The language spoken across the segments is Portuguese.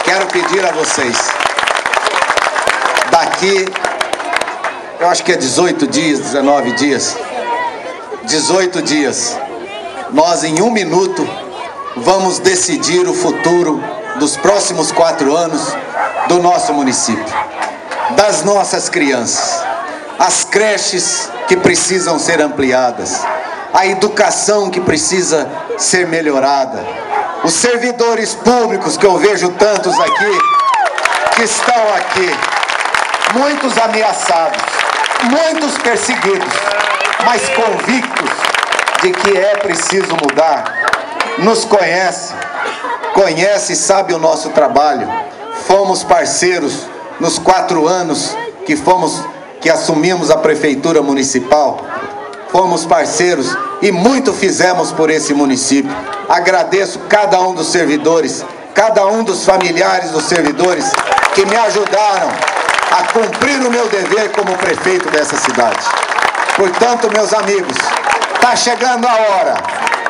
quero pedir a vocês, daqui, eu acho que é 18 dias, 19 dias, 18 dias, nós em 1 minuto vamos decidir o futuro dos próximos 4 anos do nosso município, das nossas crianças, as creches que precisam ser ampliadas, a educação que precisa ser melhorada, os servidores públicos que eu vejo tantos aqui, que estão aqui, muitos ameaçados, muitos perseguidos, mas convictos de que é preciso mudar, nos conhece e sabe o nosso trabalho. Fomos parceiros nos 4 anos que assumimos a prefeitura municipal, fomos parceiros e muito fizemos por esse município. Agradeço cada um dos servidores, cada um dos familiares dos servidores que me ajudaram a cumprir o meu dever como prefeito dessa cidade. Portanto, meus amigos, está chegando a hora,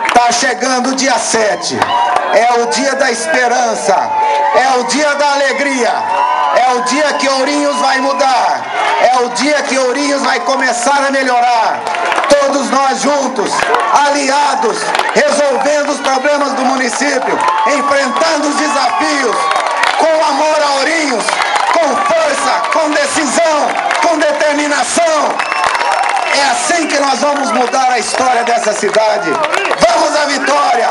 está chegando o dia 7, é o dia da esperança, é o dia da alegria, é o dia que Ourinhos vai mudar, é o dia que Ourinhos vai começar a melhorar. Todos nós juntos, aliados, resolvendo os problemas do município, enfrentando os desafios, com amor a Ourinhos, com força, com decisão, com determinação. É assim que nós vamos mudar a história dessa cidade. Vamos à vitória!